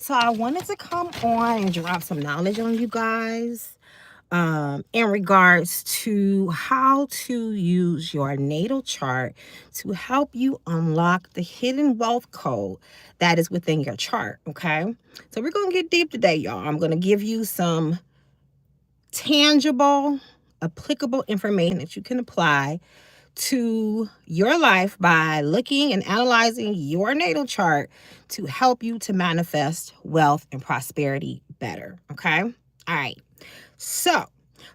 So I wanted to come on and drop some knowledge on you guys in regards to how to use your natal chart to help you unlock the hidden wealth code that is within your chart. Okay. So we're going to get deep today, y'all. I'm going to give you some tangible, applicable information that you can apply to your life by looking and analyzing your natal chart to help you to manifest wealth and prosperity better. Okay. All right. So,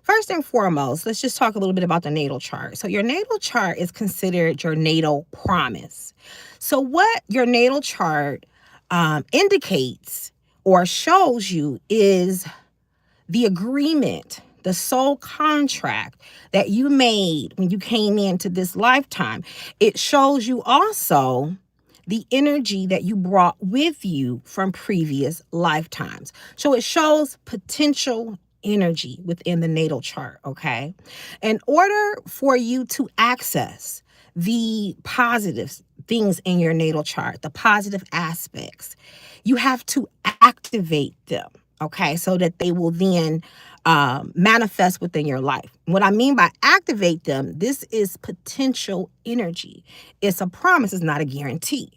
first and foremost, let's just talk a little bit about the natal chart. So, your natal chart is considered your natal promise. So, what your natal chart indicates or shows you is the agreement, the soul contract that you made when you came into this lifetime. It shows you also the energy that you brought with you from previous lifetimes. So it shows potential energy within the natal chart, okay? In order for you to access the positive things in your natal chart, the positive aspects, you have to activate them, okay, so that they will then manifest within your life. What I mean by activate them, this is potential energy. It's a promise, it's not a guarantee.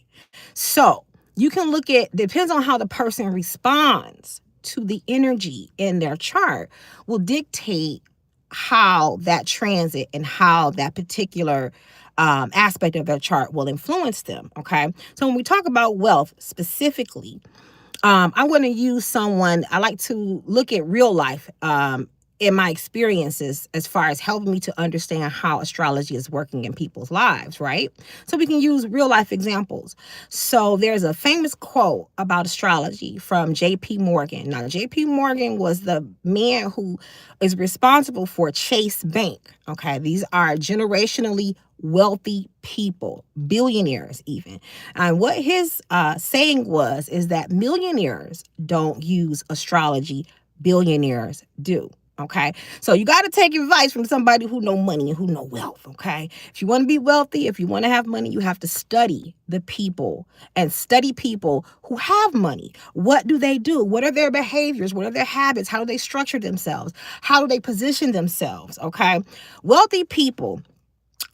So you can look at, depends on how the person responds to the energy in their chart, will dictate how that transit and how that particular aspect of their chart will influence them. Okay. So when we talk about wealth specifically, I'm going to use someone. I like to look at real life in my experiences as far as helping me to understand how astrology is working in people's lives, right? So we can use real life examples. So there's a famous quote about astrology from J.P. Morgan. Now, J.P. Morgan was the man who is responsible for Chase Bank. Okay, these are generationally wealthy people, billionaires even. And what his saying was is that millionaires don't use astrology, billionaires do. Okay, so you got to take advice from somebody who know money and who know wealth. Okay, if you want to be wealthy, if you want to have money, you have to study the people and study people who have money. What do they do? What are their behaviors? What are their habits? How do they structure themselves? How do they position themselves? Okay, wealthy people.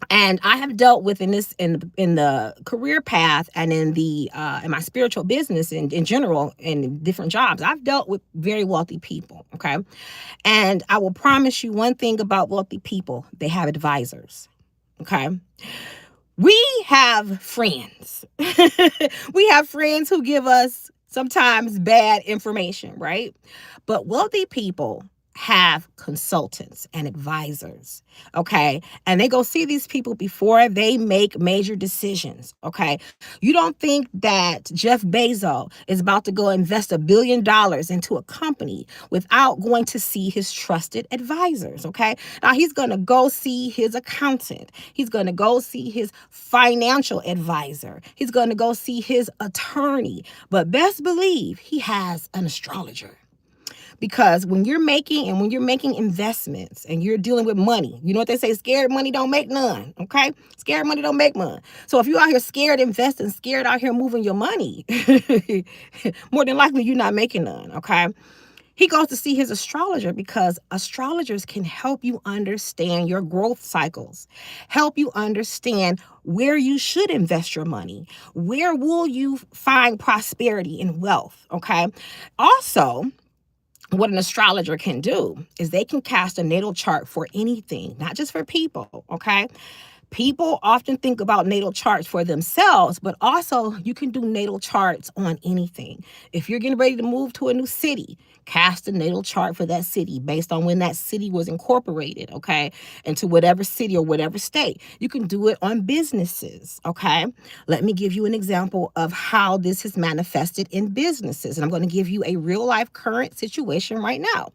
And I have dealt with in the career path and in my spiritual business in general in different jobs. I've dealt with very wealthy people. Okay, and I will promise you one thing about wealthy people: they have advisors. Okay, we have friends. We have friends who give us sometimes bad information, right? But wealthy people have consultants and advisors, okay? And they go see these people before they make major decisions, okay? You don't think that Jeff Bezos is about to go invest $1 billion into a company without going to see his trusted advisors, okay? Now, he's going to go see his accountant. He's going to go see his financial advisor. He's going to go see his attorney. But best believe he has an astrologer. Because when you're making investments and you're dealing with money, you know what they say, scared money don't make none, okay? Scared money don't make none. So if you're out here scared investing, scared out here moving your money, more than likely you're not making none, okay? He goes to see his astrologer because astrologers can help you understand your growth cycles, help you understand where you should invest your money, where will you find prosperity and wealth, okay? Also, what an astrologer can do is they can cast a natal chart for anything, not just for people, okay? People often think about natal charts for themselves, but also you can do natal charts on anything. If you're getting ready to move to a new city, cast a natal chart for that city based on when that city was incorporated, okay, into whatever city or whatever state. You can do it on businesses, okay? Let me give you an example of how this is manifested in businesses. And I'm going to give you a real life current situation right now.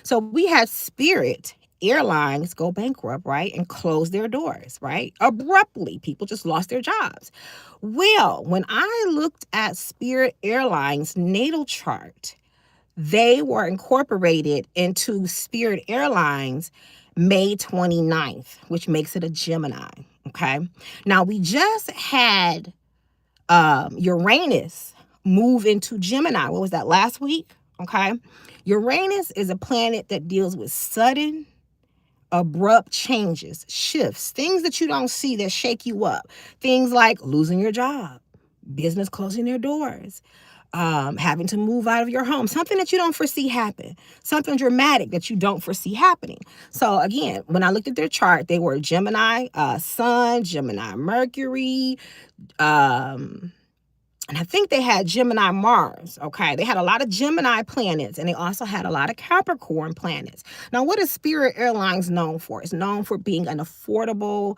So we had Spirit Airlines go bankrupt, right? And close their doors, right? Abruptly. People just lost their jobs. Well, when I looked at Spirit Airlines' natal chart, they were incorporated into Spirit Airlines May 29th, which makes it a Gemini, okay? Now, we just had Uranus move into Gemini. What was that, last week? Okay. Uranus is a planet that deals with sudden, abrupt changes, shifts, things that you don't see that shake you up. Things like losing your job, business closing their doors, having to move out of your home, something that you don't foresee happen, something dramatic that you don't foresee happening. So again, when I looked at their chart, they were Gemini Sun, Gemini Mercury, and I think they had Gemini Mars. Okay, they had a lot of Gemini planets, and they also had a lot of Capricorn planets. Now, what is Spirit Airlines known for? It's known for being an affordable,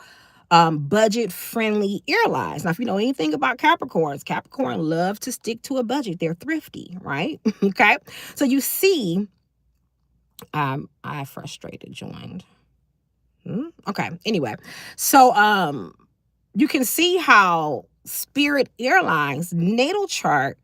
budget-friendly airlines. Now, if you know anything about Capricorns, Capricorn love to stick to a budget. They're thrifty, right? Okay, so you see, I frustrated joined. Okay, anyway, so you can see how Spirit Airlines natal chart,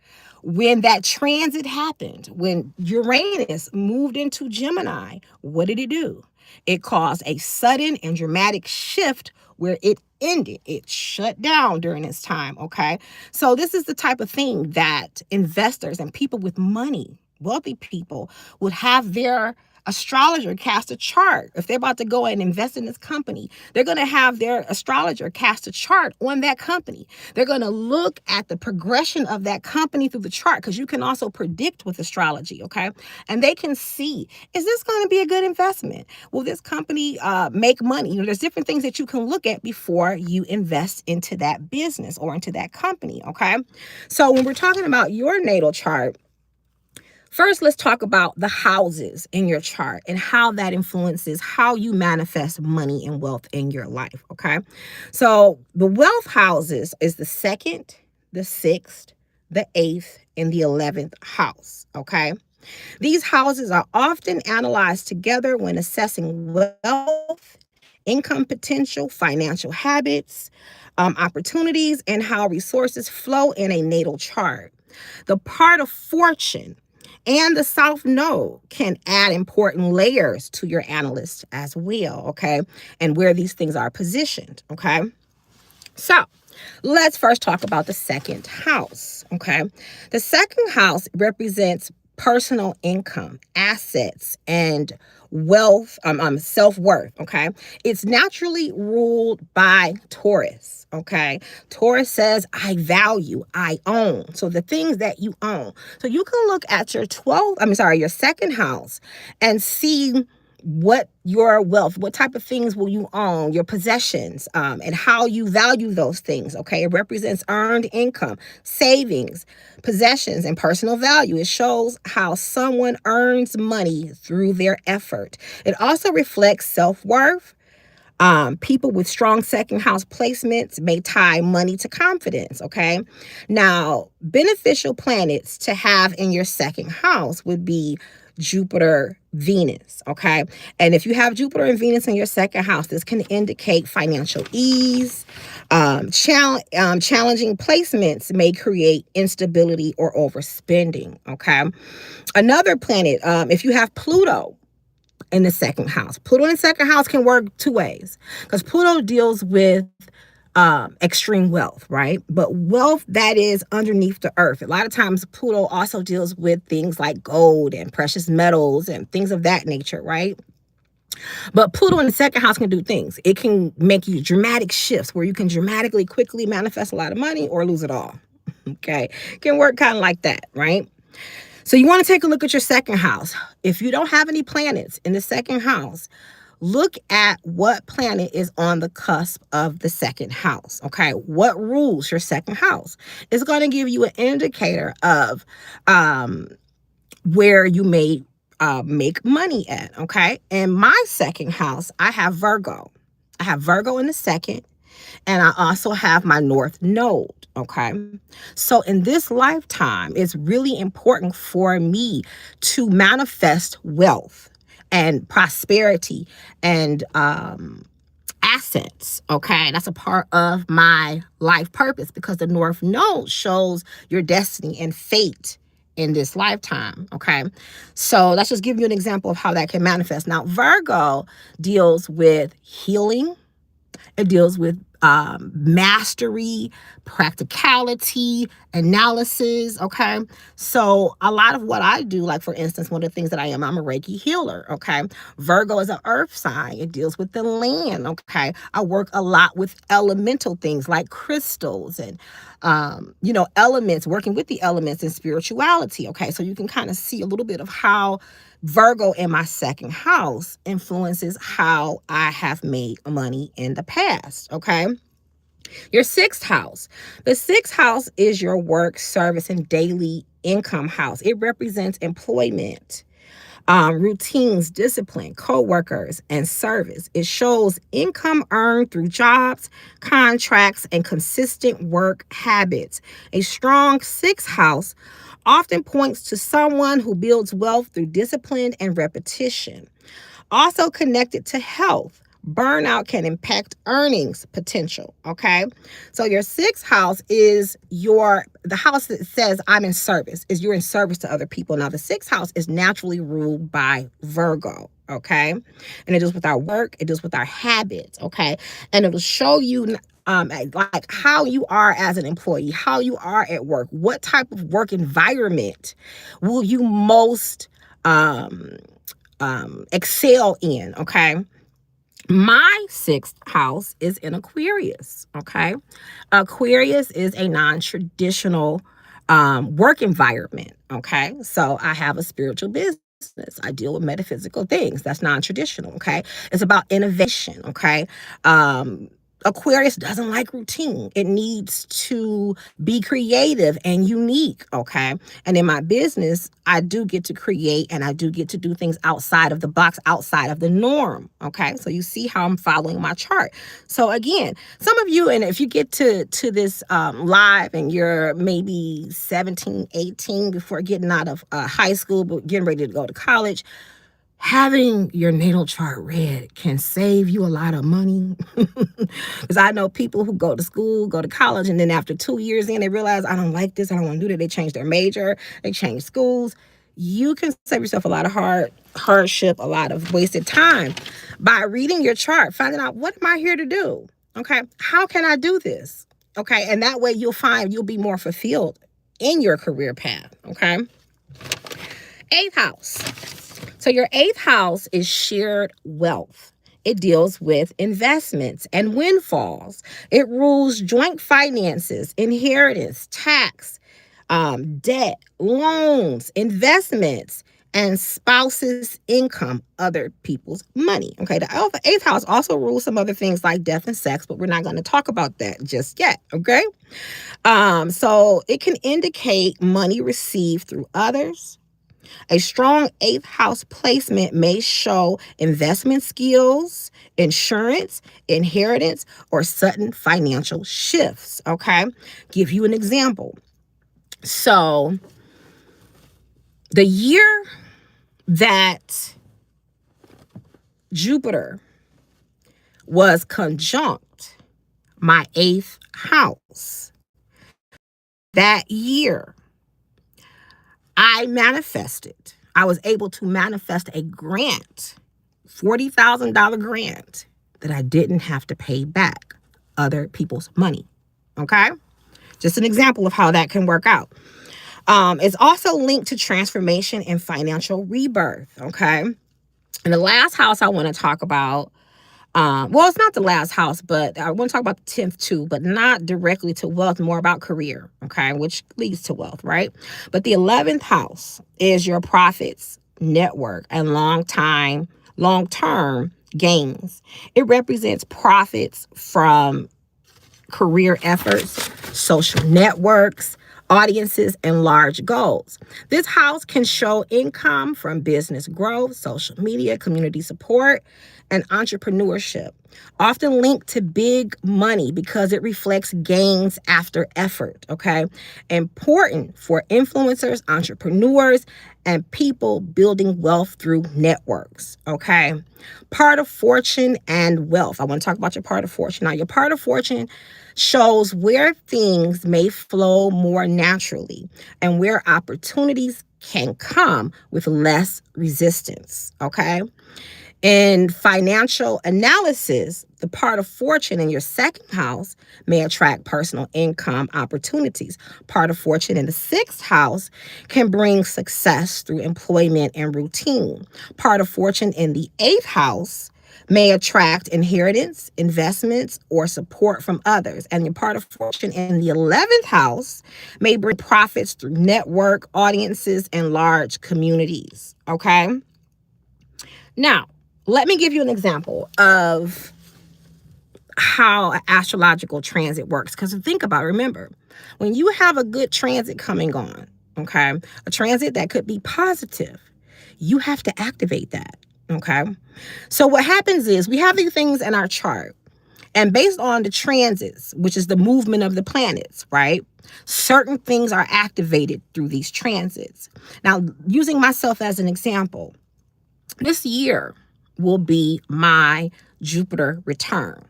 when that transit happened, when Uranus moved into Gemini, what did it do? It caused a sudden and dramatic shift where it ended. It shut down during this time, okay? So this is the type of thing that investors and people with money, wealthy people, would have their astrologer cast a chart. If they're about to go and invest in this company, they're going to have their astrologer cast a chart on that company. They're going to look at the progression of that company through the chart, because you can also predict with astrology, okay? And they can see, is this going to be a good investment? Will this company make money? You know, there's different things that you can look at before you invest into that business or into that company, okay? So when we're talking about your natal chart, first, let's talk about the houses in your chart and how that influences how you manifest money and wealth in your life, okay? So the wealth houses is the 2nd, the 6th, the 8th, and the 11th house, okay? These houses are often analyzed together when assessing wealth, income potential, financial habits, opportunities, and how resources flow in a natal chart. The part of fortune and the South Node can add important layers to your analyst as well, okay? And where these things are positioned, okay? So let's first talk about the 2nd house, okay? The 2nd house represents personal income, assets, and wealth, self-worth, okay? It's naturally ruled by Taurus, okay? Taurus says, I value, I own. So the things that you own. So you can look at your your 2nd house and see what your wealth, what type of things will you own, your possessions, and how you value those things, okay? It represents earned income, savings, possessions, and personal value. It shows how someone earns money through their effort. It also reflects self-worth. People with strong 2nd house placements may tie money to confidence, okay? Now, beneficial planets to have in your 2nd house would be Jupiter, Venus, okay? And if you have Jupiter and Venus in your 2nd house, this can indicate financial ease. Challenging placements may create instability or overspending, okay? Another planet, if you have Pluto in the 2nd house, Pluto in the 2nd house can work two ways, because Pluto deals with extreme wealth, right? But wealth that is underneath the earth. A lot of times Pluto also deals with things like gold and precious metals and things of that nature, right? But Pluto in the 2nd house can do things. It can make you dramatic shifts where you can dramatically quickly manifest a lot of money or lose it all. Okay, it can work kind of like that, right? So you want to take a look at your 2nd house. If you don't have any planets in the 2nd house, look at what planet is on the cusp of the 2nd house, okay? What rules your 2nd house? It's going to give you an indicator of where you may make money at, okay? In my 2nd house, I have Virgo. I have Virgo in the 2nd, and I also have my North Node, okay? So in this lifetime, it's really important for me to manifest wealth and prosperity and assets, okay? That's a part of my life purpose, because the North Node shows your destiny and fate in this lifetime, okay? So let's just give you an example of how that can manifest. Now, Virgo deals with healing. It deals with mastery, practicality, analysis. Okay. So a lot of what I do, like for instance, one of the things that I'm a Reiki healer. Okay. Virgo is an earth sign. It deals with the land. Okay. I work a lot with elemental things like crystals and, elements, working with the elements and spirituality. Okay. So you can kind of see a little bit of how Virgo in my second house influences how I have made money in the past. Okay. Your sixth house. The sixth house is your work, service, and daily income house. It represents employment, routines, discipline, co-workers, and service. It shows income earned through jobs, contracts, and consistent work habits. A strong sixth house often points to someone who builds wealth through discipline and repetition. Also connected to health. Burnout can impact earnings potential. Okay. So your sixth house is the house that says I'm in service, is you're in service to other people. Now the sixth house is naturally ruled by Virgo. Okay. And it deals with our work. It deals with our habits. Okay. And it'll show you like how you are as an employee, how you are at work, what type of work environment will you most excel in. Okay. My sixth house is in Aquarius. Okay. Aquarius is a non-traditional work environment. Okay. So I have a spiritual business. I deal with metaphysical things. That's non-traditional. Okay. It's about innovation. Okay. Aquarius doesn't like routine. It needs to be creative and unique. Okay. And in my business, I do get to create and I do get to do things outside of the box, outside of the norm. Okay. So you see how I'm following my chart. So again, some of you, and if you get to this live and you're maybe 17, 18 before getting out of high school, but getting ready to go to college, having your natal chart read can save you a lot of money. Because I know people who go to school, go to college, and then after 2 years in, they realize, I don't like this, I don't want to do that. They change their major, they change schools. You can save yourself a lot of hardship, a lot of wasted time by reading your chart, finding out, what am I here to do? Okay, how can I do this? Okay, and that way you'll find you'll be more fulfilled in your career path. Okay. Eighth house. So your eighth house is shared wealth. It deals with investments and windfalls. It rules joint finances, inheritance, tax, debt, loans, investments, and spouses' income, other people's money. Okay, the eighth house also rules some other things like death and sex, but we're not going to talk about that just yet. Okay, so it can indicate money received through others. A strong eighth house placement may show investment skills, insurance, inheritance, or sudden financial shifts. Okay, give you an example. So the year that Jupiter was conjunct my eighth house, that year, I was able to manifest a grant, $40,000 grant that I didn't have to pay back other people's money. Okay. Just an example of how that can work out. It's also linked to transformation and financial rebirth. Okay. And the last house I want to talk about, well, it's not the last house, but I want to talk about the 10th too, but not directly to wealth, more about career, okay, which leads to wealth, right? But the 11th house is your profits, network, and long-term gains. It represents profits from career efforts, social networks, audiences, and large goals. This house can show income from business growth, social media, community support, and entrepreneurship, often linked to big money because it reflects gains after effort. Okay. Important for influencers, entrepreneurs, and people building wealth through networks. Okay. Part of fortune and wealth. I want to talk about your part of fortune. Now, your part of fortune shows where things may flow more naturally and where opportunities can come with less resistance. Okay. In financial analysis, the part of fortune in your second house may attract personal income opportunities. Part of fortune in the sixth house can bring success through employment and routine. Part of fortune in the eighth house may attract inheritance, investments, or support from others. And your part of fortune in the 11th house may bring profits through network, audiences, and large communities. Okay? Now, let me give you an example of how an astrological transit works. Because think about it, remember, when you have a good transit coming on, okay, a transit that could be positive, you have to activate that. Okay. So what happens is we have these things in our chart, and based on the transits, which is the movement of the planets, right? Certain things are activated through these transits. Now, using myself as an example, this year will be my Jupiter return.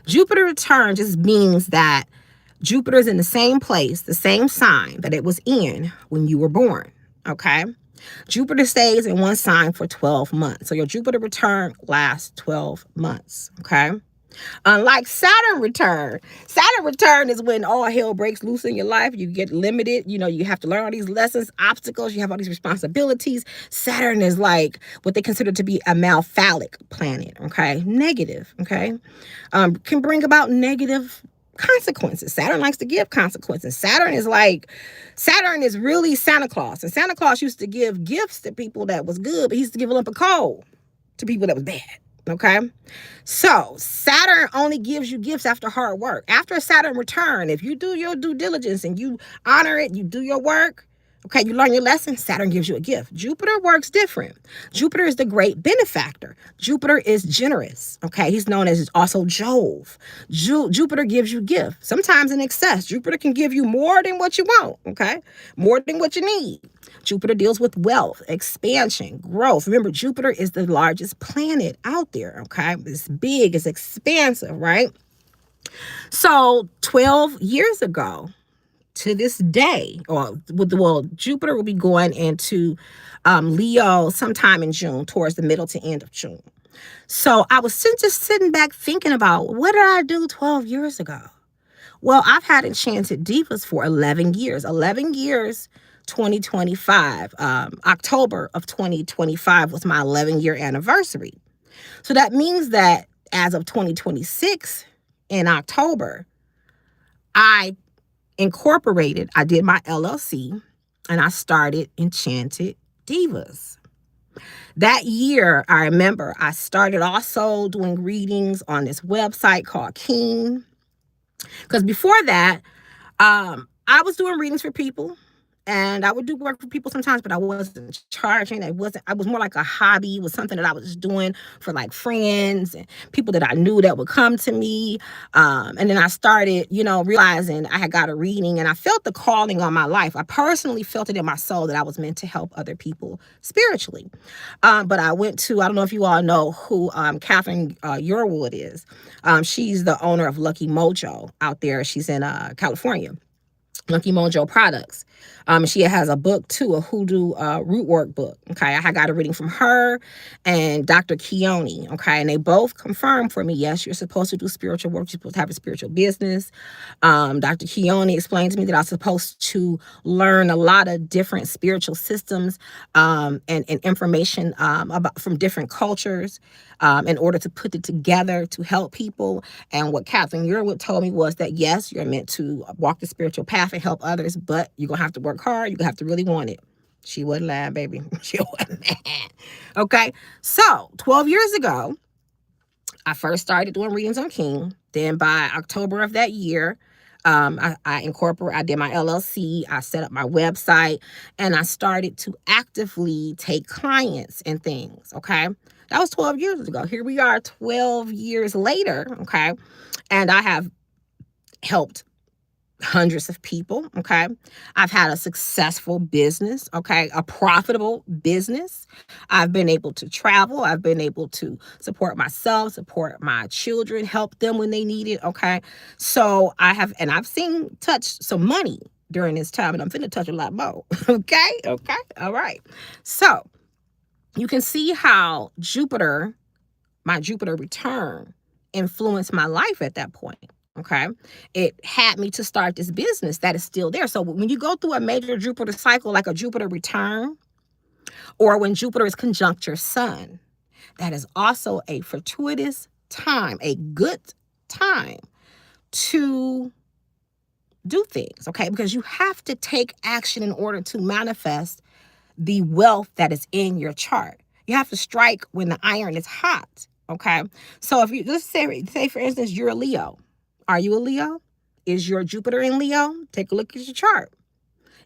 Jupiter return just means that Jupiter is in the same place, the same sign that it was in when you were born. Okay. Jupiter stays in one sign for 12 months. So your Jupiter return lasts 12 months. Okay. Unlike Saturn return is when all hell breaks loose in your life. You get limited. You have to learn all these lessons, obstacles. You have all these responsibilities. Saturn is like what they consider to be a malphallic planet. Okay. Negative. Okay. Can bring about negative consequences. Saturn likes to give consequences. Saturn is really Santa Claus. And Santa Claus used to give gifts to people that was good, but he used to give a lump of coal to people that was bad. Okay. So Saturn only gives you gifts after hard work. After a Saturn return, if you do your due diligence and you honor it, you do your work, okay, you learn your lesson, Saturn gives you a gift. Jupiter works different. Jupiter is the great benefactor. Jupiter is generous. Okay. He's known as also Jove. Jupiter gives you gifts, sometimes in excess. Jupiter can give you more than what you want. Okay. More than what you need. Jupiter deals with wealth, expansion, growth. Remember, Jupiter is the largest planet out there, okay? It's big, it's expansive, right? So 12 years ago to this day, Jupiter will be going into Leo sometime in June, towards the middle to end of June. So I was just sitting back thinking about, what did I do 12 years ago? Well, I've had Enchanted Divas for 11 years. 11 years, 2025. October of 2025 was my 11-year anniversary. So that means that as of 2026 in October, I did my LLC, and I started Enchanted Divas. That year, I remember I started also doing readings on this website called Keen. Because before that, I was doing readings for people, and I would do work for people sometimes, but I wasn't charging. I was more like a hobby. It was something that I was doing for like friends and people that I knew that would come to me. And then I started, realizing I had got a reading, and I felt the calling on my life. I personally felt it in my soul that I was meant to help other people spiritually. But I went to, I don't know if you all know who Catherine Yearwood is. She's the owner of Lucky Mojo out there. She's in California. Lucky Mojo Products. She has a book too, a hoodoo root work book. Okay, I got a reading from her and Dr. Keone. Okay, and they both confirmed for me, yes, you're supposed to do spiritual work. You're supposed to have a spiritual business. Dr. Keone explained to me that I was supposed to learn a lot of different spiritual systems and information from different cultures in order to put it together to help people. And what Catherine Yearwood told me was that, yes, you're meant to walk the spiritual path and help others, but you're going to have to work hard. You're going to have to really want it. She wasn't lying, baby. She wasn't lying. Okay. So 12 years ago, I first started doing readings on King. Then by October of that year, I did my LLC, I set up my website, and I started to actively take clients and things. Okay. That was 12 years ago. Here we are 12 years later. Okay. And I have helped hundreds of people. Okay. I've had a successful business. Okay. A profitable business. I've been able to travel. I've been able to support myself, support my children, help them when they need it. Okay. So I've touched some money during this time, and I'm finna touch a lot more. Okay. All right. So you can see how Jupiter, my Jupiter return, influenced my life at that point. Okay. It had me to start this business that is still there. So when you go through a major Jupiter cycle, like a Jupiter return, or when Jupiter is conjunct your sun, that is also a fortuitous time, a good time to do things, okay? Because you have to take action in order to manifest the wealth that is in your chart. You have to strike when the iron is hot, okay? So if you, let's say for instance, you're a Leo. Are you a Leo? Is your Jupiter in Leo? Take a look at your chart.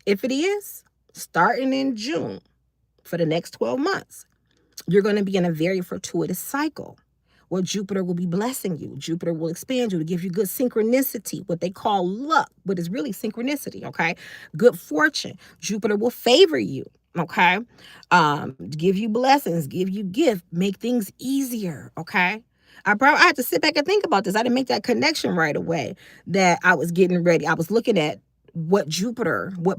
If it is, starting in June for the next 12 months, you're going to be in a very fortuitous cycle where Jupiter will be blessing you. Jupiter will expand you to give you good synchronicity, what they call luck, but it's really synchronicity, okay? Good fortune. Jupiter will favor you, okay? Give you blessings, give you gift, make things easier, okay? I had to sit back and think about this. I didn't make that connection right away that I was getting ready. I was looking at what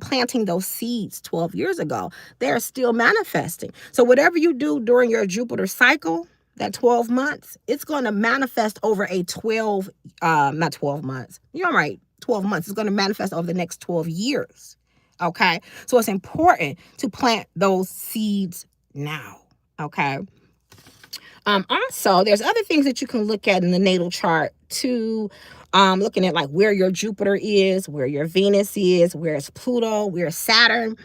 planting those seeds 12 years ago, they're still manifesting. So whatever you do during your Jupiter cycle, that 12 months, it's going to manifest over a 12, not 12 months. You're right, 12 months. It's going to manifest over the next 12 years. Okay. So it's important to plant those seeds now. Okay. Also, there's other things that you can look at in the natal chart too. Looking at like where your Jupiter is, where your Venus is, where's Pluto, where's Saturn,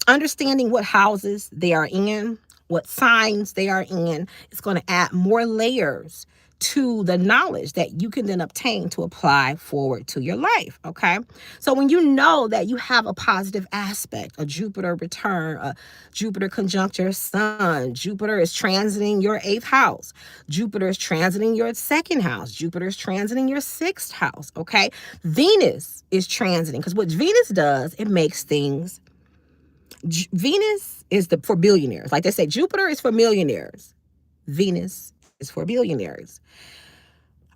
understanding what houses they are in, what signs they are in. It's going to add more layers to the knowledge that you can then obtain to apply forward to your life, okay? So when you know that you have a positive aspect, a Jupiter return, a Jupiter conjunct your sun, Jupiter is transiting your 8th house, Jupiter is transiting your 2nd house, Jupiter is transiting your 6th house, okay? Venus is transiting, because what Venus does, it makes things, Venus is for billionaires. Like they say, Jupiter is for millionaires. Venus is for billionaires.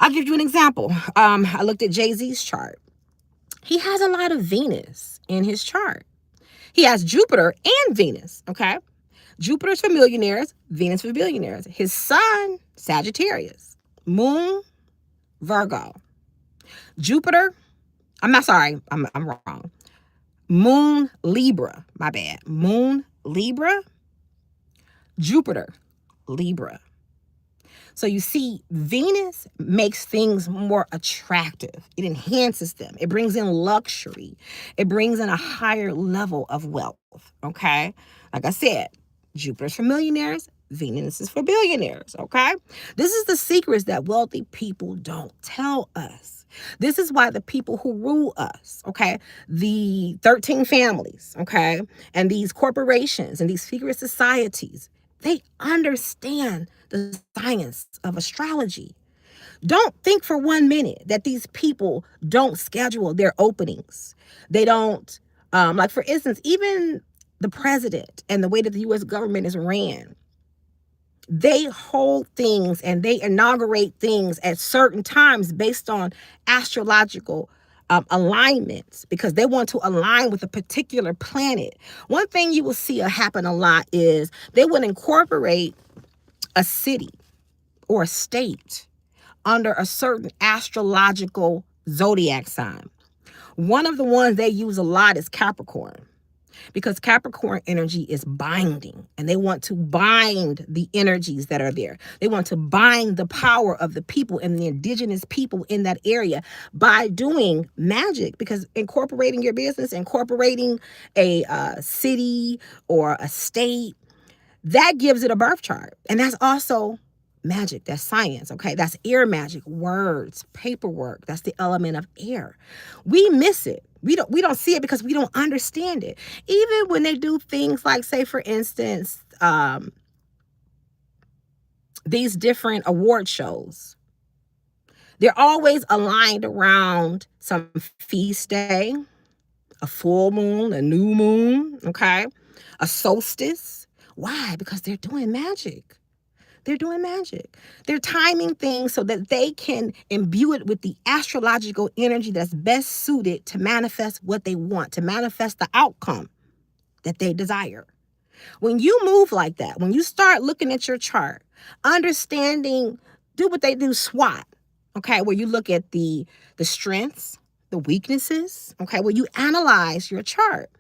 I'll give you an example. I looked at Jay-Z's chart. He has a lot of Venus in his chart. He has Jupiter and Venus, okay? Jupiter's for millionaires, Venus for billionaires. His sun, Sagittarius. Moon, Virgo. Jupiter, I'm wrong. Moon, Libra, my bad. Moon, Libra. Jupiter, Libra. So you see, Venus makes things more attractive. It enhances them. It brings in luxury. It brings in a higher level of wealth, okay? Like I said, Jupiter's for millionaires, Venus is for billionaires, okay? This is the secrets that wealthy people don't tell us. This is why the people who rule us, okay, the 13 families, okay, and these corporations and these secret societies, they understand the science of astrology. Don't think for 1 minute that these people don't schedule their openings. They don't, like for instance, even the president and the way that the U.S. government is ran, they hold things and they inaugurate things at certain times based on astrological alignments, because they want to align with a particular planet. One thing you will see happen a lot is they would incorporate a city or a state under a certain astrological zodiac sign. One of the ones they use a lot is Capricorn, because Capricorn energy is binding, and they want to bind the energies that are there. They want to bind the power of the people and the indigenous people in that area by doing magic, because incorporating your business, incorporating a city or a state, that gives it a birth chart. And that's also magic. That's science, okay? That's air magic, words, paperwork. That's the element of air. We miss it. We don't see it because we don't understand it. Even when they do things like, say, for instance, these different award shows, they're always aligned around some feast day, a full moon, a new moon, okay? A solstice. Why? Because they're doing magic. They're doing magic. They're timing things so that they can imbue it with the astrological energy that's best suited to manifest what they want, to manifest the outcome that they desire. When you move like that, when you start looking at your chart, understanding, do what they do, SWOT, okay, where you look at the strengths, the weaknesses, okay, where you analyze your chart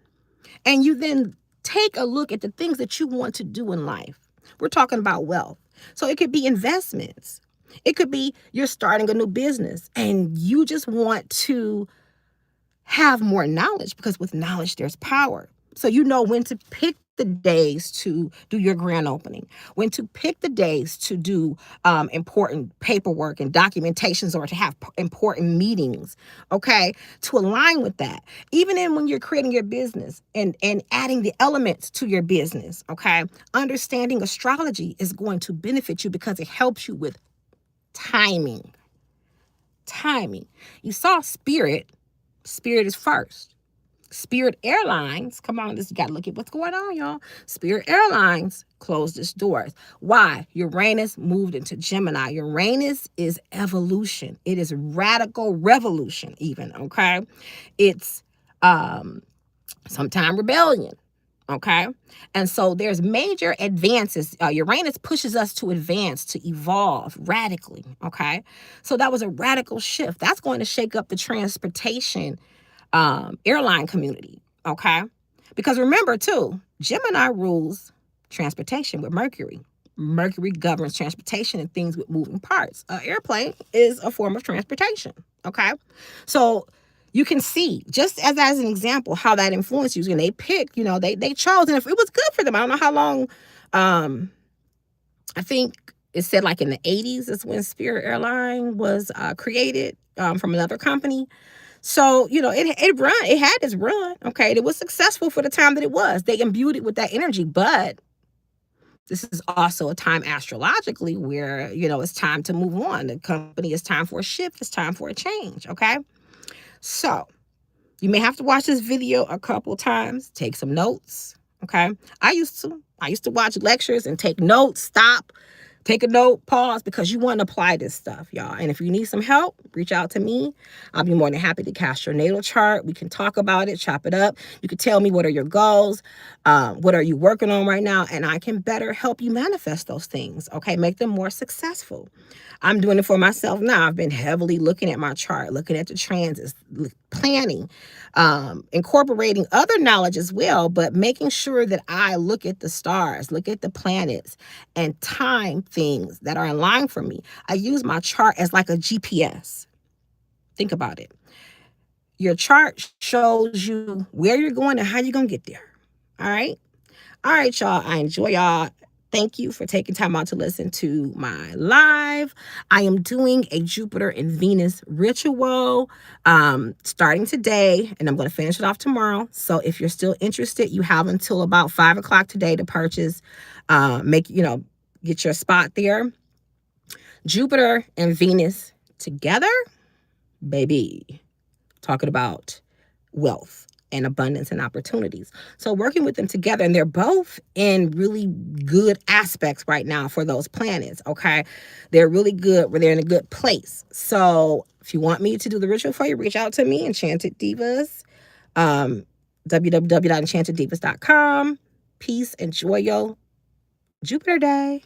and you then take a look at the things that you want to do in life. We're talking about wealth. So it could be investments. It could be you're starting a new business and you just want to have more knowledge, because with knowledge, there's power. So you know when to pick the days to do your grand opening, when to pick the days to do important paperwork and documentations, or to have important meetings, okay, to align with that. Even in when you're creating your business and adding the elements to your business, okay, understanding astrology is going to benefit you because it helps you with timing. Timing. You saw Spirit. Spirit is first. Spirit Airlines, come on, you got to look at what's going on, y'all. Spirit Airlines closed its doors. Why? Uranus moved into Gemini. Uranus is evolution. It is radical revolution even, okay? It's sometime rebellion. Okay. And so there's major advances. Uranus pushes us to advance, to evolve radically. Okay. So that was a radical shift. That's going to shake up the transportation airline community. Okay. Because remember, too, Gemini rules transportation with Mercury. Mercury governs transportation and things with moving parts. An airplane is a form of transportation. Okay. So you can see, just as an example, how that influenced you. And they picked, they chose, and if it was good for them. I don't know how long, I think it said like in the 80s is when Spirit Airline was created from another company. So, it had its run, okay? It was successful for the time that it was. They imbued it with that energy, but this is also a time astrologically where, it's time to move on. The company, is time for a shift. It's time for a change, okay? So you may have to watch this video a couple times, take some notes, okay? I used to watch lectures and take notes, stop, take a note, pause, because you want to apply this stuff, y'all. And if you need some help, reach out to me. I'll be more than happy to cast your natal chart. We can talk about it, chop it up. You can tell me what are your goals, what are you working on right now, and I can better help you manifest those things, okay? Make them more successful. I'm doing it for myself now. I've been heavily looking at my chart, looking at the transits, planning, incorporating other knowledge as well, but making sure that I look at the stars, look at the planets, and time things that are in line for me. I use my chart as like a GPS. Think about it. Your chart shows you where you're going and how you're going to get there. All right? All right, y'all. I enjoy y'all. Thank you for taking time out to listen to my live. I am doing a Jupiter and Venus ritual starting today, and I'm going to finish it off tomorrow. So if you're still interested, you have until about 5 o'clock today to purchase, get your spot there. Jupiter and Venus together, baby, talking about wealth and abundance and opportunities. So working with them together, and they're both in really good aspects right now for those planets, okay? They're really good, where they're in a good place. So if you want me to do the ritual for you, reach out to me, Enchanted Divas, www.enchanteddivas.com. Peace, enjoy your Jupiter day.